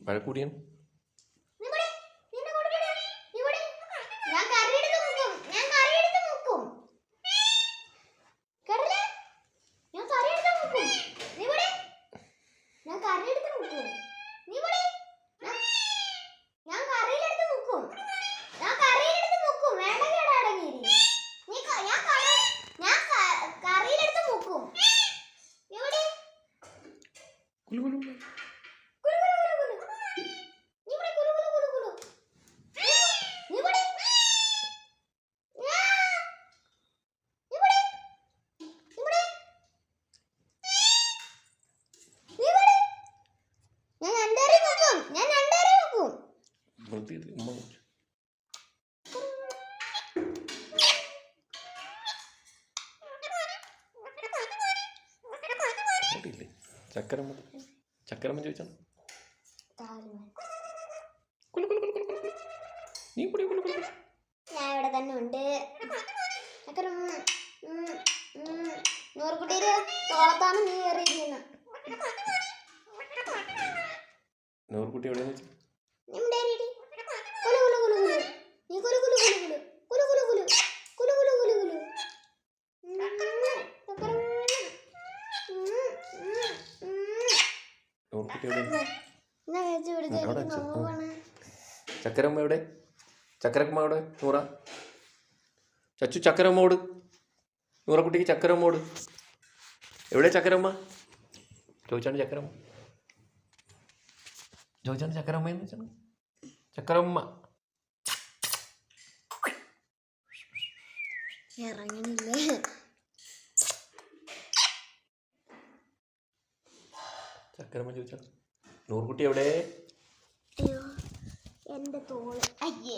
വഴക്കൂടിയാണ്. ചക്കരമ്മ ചോദിച്ചാണ് നീ ഞാൻ ഇവിടെ തന്നെ ഉണ്ട്. നൂറുകുട്ടിയുടെ തോളത്താണ് നീ കയറിയിരിക്കുന്നത്. നൂറുകുട്ടി എവിടെയാന്ന് വെച്ചാൽ ചക്കരമ്മ എവിടെ? ചക്കരമ്മ എവിടെ? നൂറ ചച്ചു ചക്കരമ്മോട് നൂറക്കുട്ടിക്ക് ചക്കരമ്മോട് എവിടെ ചക്കരമ്മ ചോദിച്ചാണ്. ചക്കരമ്മ എന്ന് വെച്ചാണ് ചക്കരമ്മ ഇറങ്ങണില്ലേ? ചക്കരമ്മ ചോദിച്ചാണ്. നൂറുകുട്ടി എവിടെ? എന്റെ തോള്. അയ്യേ.